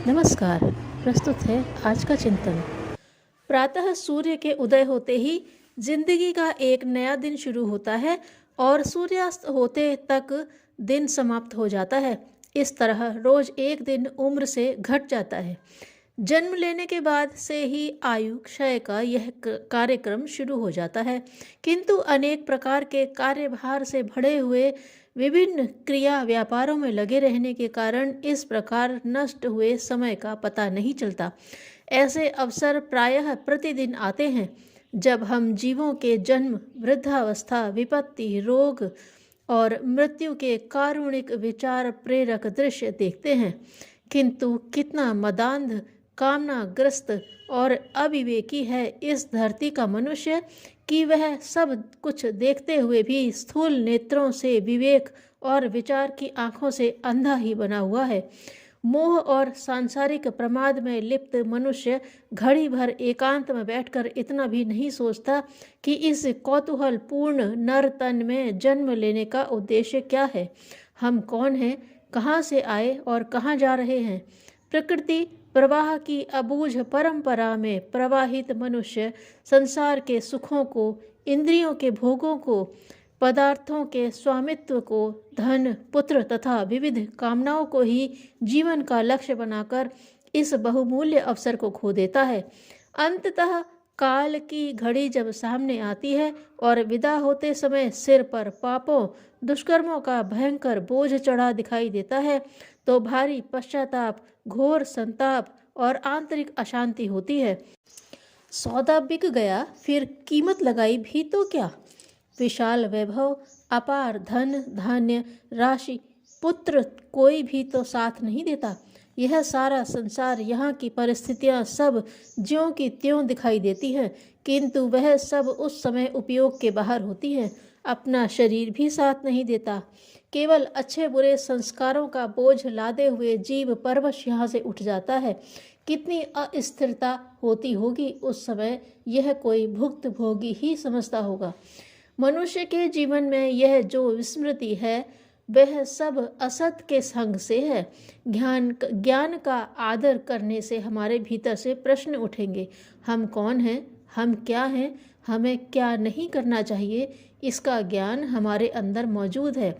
नमस्कार। प्रस्तुत है आज का चिंतन। प्रातः सूर्य के उदय होते ही जिंदगी का एक नया दिन शुरू होता है और सूर्यास्त होते तक दिन समाप्त हो जाता है। इस तरह रोज एक दिन उम्र से घट जाता है। जन्म लेने के बाद से ही आयु क्षय का यह कार्यक्रम शुरू हो जाता है, किंतु अनेक प्रकार के कार्यभार से भरे हुए विभिन्न क्रिया व्यापारों में लगे रहने के कारण इस प्रकार नष्ट हुए समय का पता नहीं चलता। ऐसे अवसर प्रायः प्रतिदिन आते हैं जब हम जीवों के जन्म, वृद्धावस्था, विपत्ति, रोग और मृत्यु के कारुणिक विचार प्रेरक दृश्य देखते हैं। किंतु कितना मदांध, कामनाग्रस्त और अविवेकी है इस धरती का मनुष्य कि वह सब कुछ देखते हुए भी स्थूल नेत्रों से विवेक और विचार की आंखों से अंधा ही बना हुआ है। मोह और सांसारिक प्रमाद में लिप्त मनुष्य घड़ी भर एकांत में बैठकर इतना भी नहीं सोचता कि इस कौतूहल पूर्ण नर तन में जन्म लेने का उद्देश्य क्या है, हम कौन हैं, कहाँ से आए और कहाँ जा रहे हैं। प्रकृति प्रवाह की अबूझ परंपरा में प्रवाहित मनुष्य संसार के सुखों को, इंद्रियों के भोगों को, पदार्थों के स्वामित्व को, धन, पुत्र तथा विविध कामनाओं को ही जीवन का लक्ष्य बनाकर इस बहुमूल्य अवसर को खो देता है। अंततः काल की घड़ी जब सामने आती है और विदा होते समय सिर पर पापों, दुष्कर्मों का भयंकर बोझ चढ़ा दिखाई देता है, तो भारी पश्चाताप, घोर संताप और आंतरिक अशांति होती है। सौदा बिक गया, फिर कीमत लगाई भी तो क्या। विशाल वैभव, अपार धन धान्य, राशि, पुत्र, कोई भी तो साथ नहीं देता। यह सारा संसार, यहाँ की परिस्थितियाँ सब ज्यों की त्यों दिखाई देती हैं, किंतु वह सब उस समय उपयोग के बाहर होती हैं। अपना शरीर भी साथ नहीं देता। केवल अच्छे बुरे संस्कारों का बोझ लादे हुए जीव परवश यहाँ से उठ जाता है। कितनी अस्थिरता होती होगी उस समय, यह कोई भुक्त भोगी ही समझता होगा। मनुष्य के जीवन में यह जो विस्मृति है वह सब असत के संग से है। ज्ञान का आदर करने से हमारे भीतर से प्रश्न उठेंगे, हम कौन हैं, हम क्या हैं, हमें क्या नहीं करना चाहिए। इसका ज्ञान हमारे अंदर मौजूद है,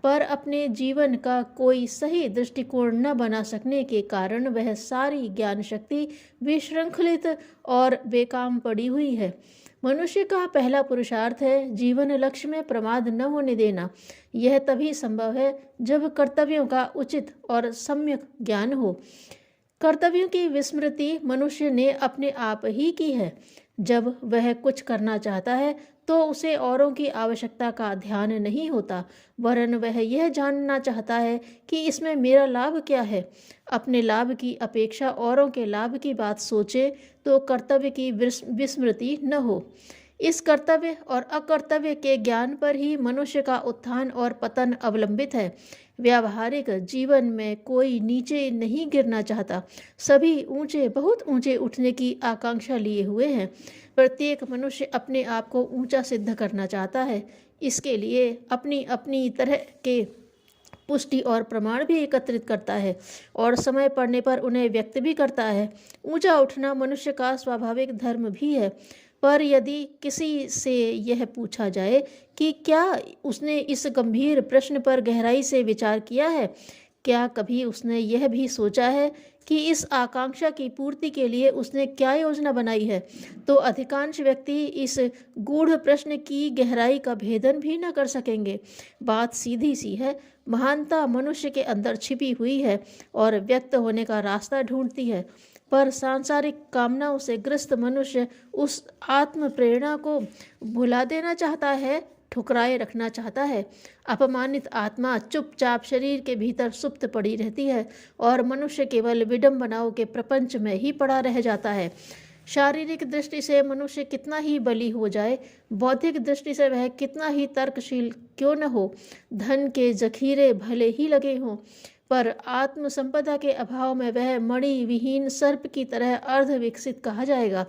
पर अपने जीवन का कोई सही दृष्टिकोण न बना सकने के कारण वह सारी ज्ञान शक्ति विशृंखलित और बेकाम पड़ी हुई है। मनुष्य का पहला पुरुषार्थ है जीवन लक्ष्य में प्रमाद न होने देना। यह तभी संभव है जब कर्तव्यों का उचित और सम्यक ज्ञान हो। कर्तव्यों की विस्मृति मनुष्य ने अपने आप ही की है। जब वह कुछ करना चाहता है तो उसे औरों की आवश्यकता का ध्यान नहीं होता, वरन वह यह जानना चाहता है कि इसमें मेरा लाभ क्या है। अपने लाभ की अपेक्षा औरों के लाभ की बात सोचे तो कर्तव्य की विस्मृति न हो। इस कर्तव्य और अकर्तव्य के ज्ञान पर ही मनुष्य का उत्थान और पतन अवलंबित है। व्यावहारिक जीवन में कोई नीचे नहीं गिरना चाहता, सभी ऊंचे, बहुत ऊंचे उठने की आकांक्षा लिए हुए हैं। प्रत्येक मनुष्य अपने आप को ऊंचा सिद्ध करना चाहता है। इसके लिए अपनी अपनी तरह के पुष्टि और प्रमाण भी एकत्रित करता है और समय पड़ने पर उन्हें व्यक्त भी करता है। ऊंचा उठना मनुष्य का स्वाभाविक धर्म भी है, पर यदि किसी से यह पूछा जाए कि क्या उसने इस गंभीर प्रश्न पर गहराई से विचार किया है, क्या कभी उसने यह भी सोचा है कि इस आकांक्षा की पूर्ति के लिए उसने क्या योजना बनाई है, तो अधिकांश व्यक्ति इस गूढ़ प्रश्न की गहराई का भेदन भी न कर सकेंगे। बात सीधी सी है, महानता मनुष्य के अंदर छिपी हुई है और व्यक्त होने का रास्ता ढूंढती है, पर सांसारिक कामनाओं से ग्रस्त मनुष्य उस आत्म प्रेरणा को भुला देना चाहता है, ठुकराए रखना चाहता है। अपमानित आत्मा चुपचाप शरीर के भीतर सुप्त पड़ी रहती है और मनुष्य केवल विडंबनाओं के प्रपंच में ही पड़ा रह जाता है। शारीरिक दृष्टि से मनुष्य कितना ही बली हो जाए, बौद्धिक दृष्टि से वह कितना ही तर्कशील क्यों न हो, धन के जखीरे भले ही लगे हों, पर आत्म संपदा के अभाव में वह मणि विहीन सर्प की तरह अर्ध विकसित कहा जाएगा।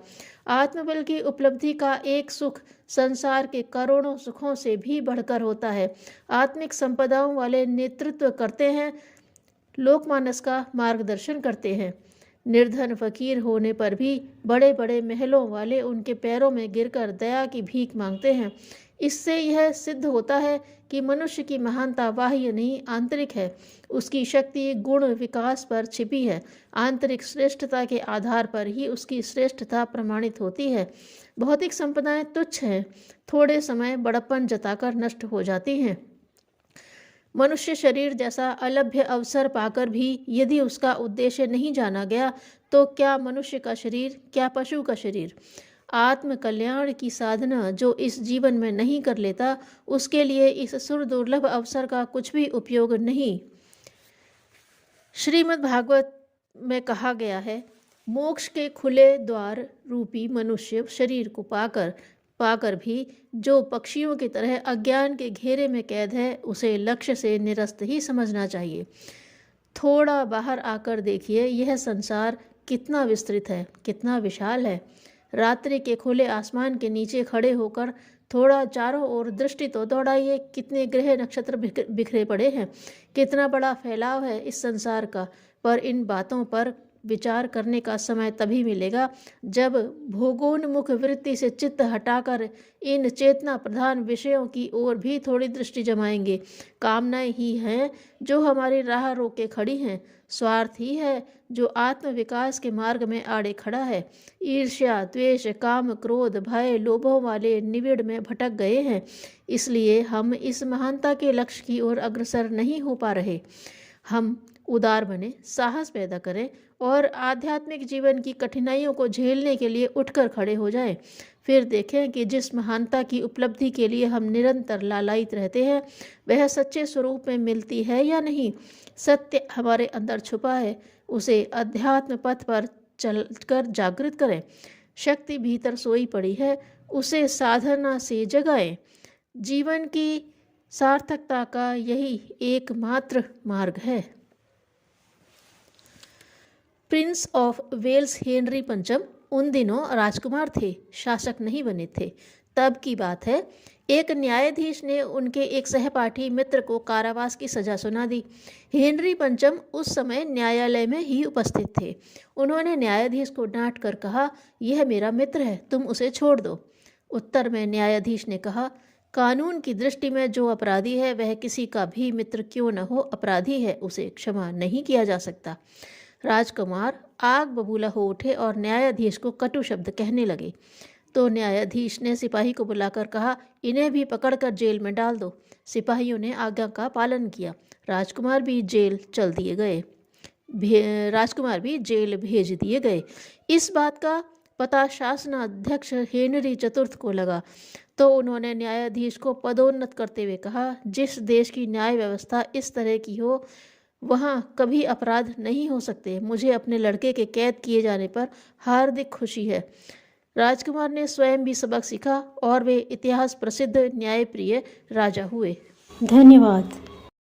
आत्मबल की उपलब्धि का एक सुख संसार के करोड़ों सुखों से भी बढ़कर होता है। आत्मिक संपदाओं वाले नेतृत्व करते हैं लोकमानस का मार्गदर्शन करते हैं। निर्धन फकीर होने पर भी बड़े बड़े महलों वाले उनके पैरों में गिरकर दया की भीख मांगते हैं। इससे यह सिद्ध होता है कि मनुष्य की महानता बाह्य नहीं आंतरिक है। उसकी शक्ति गुण विकास पर छिपी है। आंतरिक श्रेष्ठता के आधार पर ही उसकी श्रेष्ठता प्रमाणित होती है। भौतिक संपदाएं तुच्छ हैं, थोड़े समय बड़प्पन जताकर नष्ट हो जाती हैं। मनुष्य शरीर जैसा अलभ्य अवसर पाकर भी यदि उसका उद्देश्य नहीं जाना गया तो क्या मनुष्य का शरीर, क्या पशु का शरीर। आत्म कल्याण की साधना जो इस जीवन में नहीं कर लेता, उसके लिए इस सुर दुर्लभ अवसर का कुछ भी उपयोग नहीं। श्रीमद् भागवत में कहा गया है, मोक्ष के खुले द्वार रूपी मनुष्य शरीर को पाकर भी जो पक्षियों की तरह अज्ञान के घेरे में कैद है, उसे लक्ष्य से निरस्त ही समझना चाहिए। थोड़ा बाहर आकर देखिए, यह संसार कितना विस्तृत है, कितना विशाल है। रात्रि के खुले आसमान के नीचे खड़े होकर थोड़ा चारों ओर दृष्टि तो दौड़ाइए, कितने ग्रह नक्षत्र बिखरे पड़े हैं, कितना बड़ा फैलाव है इस संसार का। पर इन बातों पर विचार करने का समय तभी मिलेगा जब भोगोन्मुख वृत्ति से चित्त हटाकर इन चेतना प्रधान विषयों की ओर भी थोड़ी दृष्टि जमाएंगे। कामनाएं ही हैं जो हमारी राह रोके खड़ी हैं। स्वार्थ ही है जो आत्म विकास के मार्ग में आड़े खड़ा है। ईर्ष्या, द्वेष, काम, क्रोध, भय, लोभों वाले निविड़ में भटक गए हैं। इसलिए हम इस महानता के लक्ष्य की ओर अग्रसर नहीं हो पा रहे। हम उदार बने, साहस पैदा करें और आध्यात्मिक जीवन की कठिनाइयों को झेलने के लिए उठकर खड़े हो जाएं। फिर देखें कि जिस महानता की उपलब्धि के लिए हम निरंतर लालायित रहते हैं, वह सच्चे स्वरूप में मिलती है या नहीं। सत्य हमारे अंदर छुपा है, उसे अध्यात्म पथ पर चलकर जागृत करें। शक्ति भीतर सोई पड़ी है, उसे साधना से जगाएं। जीवन की सार्थकता का यही एकमात्र मार्ग है। प्रिंस ऑफ वेल्स हेनरी पंचम उन दिनों राजकुमार थे, शासक नहीं बने थे। तब की बात है, एक न्यायाधीश ने उनके एक सहपाठी मित्र को कारावास की सजा सुना दी। हेनरी पंचम उस समय न्यायालय में ही उपस्थित थे। उन्होंने न्यायाधीश को डांट कर कहा, यह मेरा मित्र है, तुम उसे छोड़ दो। उत्तर में न्यायाधीश ने कहा, कानून की दृष्टि में जो अपराधी है वह किसी का भी मित्र क्यों न हो अपराधी है, उसे क्षमा नहीं किया जा सकता। राजकुमार आग बबूला हो उठे और न्यायाधीश को कटु शब्द कहने लगे। तो न्यायाधीश ने सिपाही को बुलाकर कहा, इन्हें भी पकड़कर जेल में डाल दो। सिपाहियों ने आज्ञा का पालन किया। राजकुमार भी जेल भेज दिए गए। इस बात का पता शासनाध्यक्ष हेनरी चतुर्थ को लगा तो उन्होंने न्यायाधीश को पदोन्नत करते हुए कहा, जिस देश की न्याय व्यवस्था इस तरह की हो वहाँ कभी अपराध नहीं हो सकते। मुझे अपने लड़के के कैद किए जाने पर हार्दिक खुशी है। राजकुमार ने स्वयं भी सबक सीखा और वे इतिहास प्रसिद्ध न्यायप्रिय राजा हुए। धन्यवाद।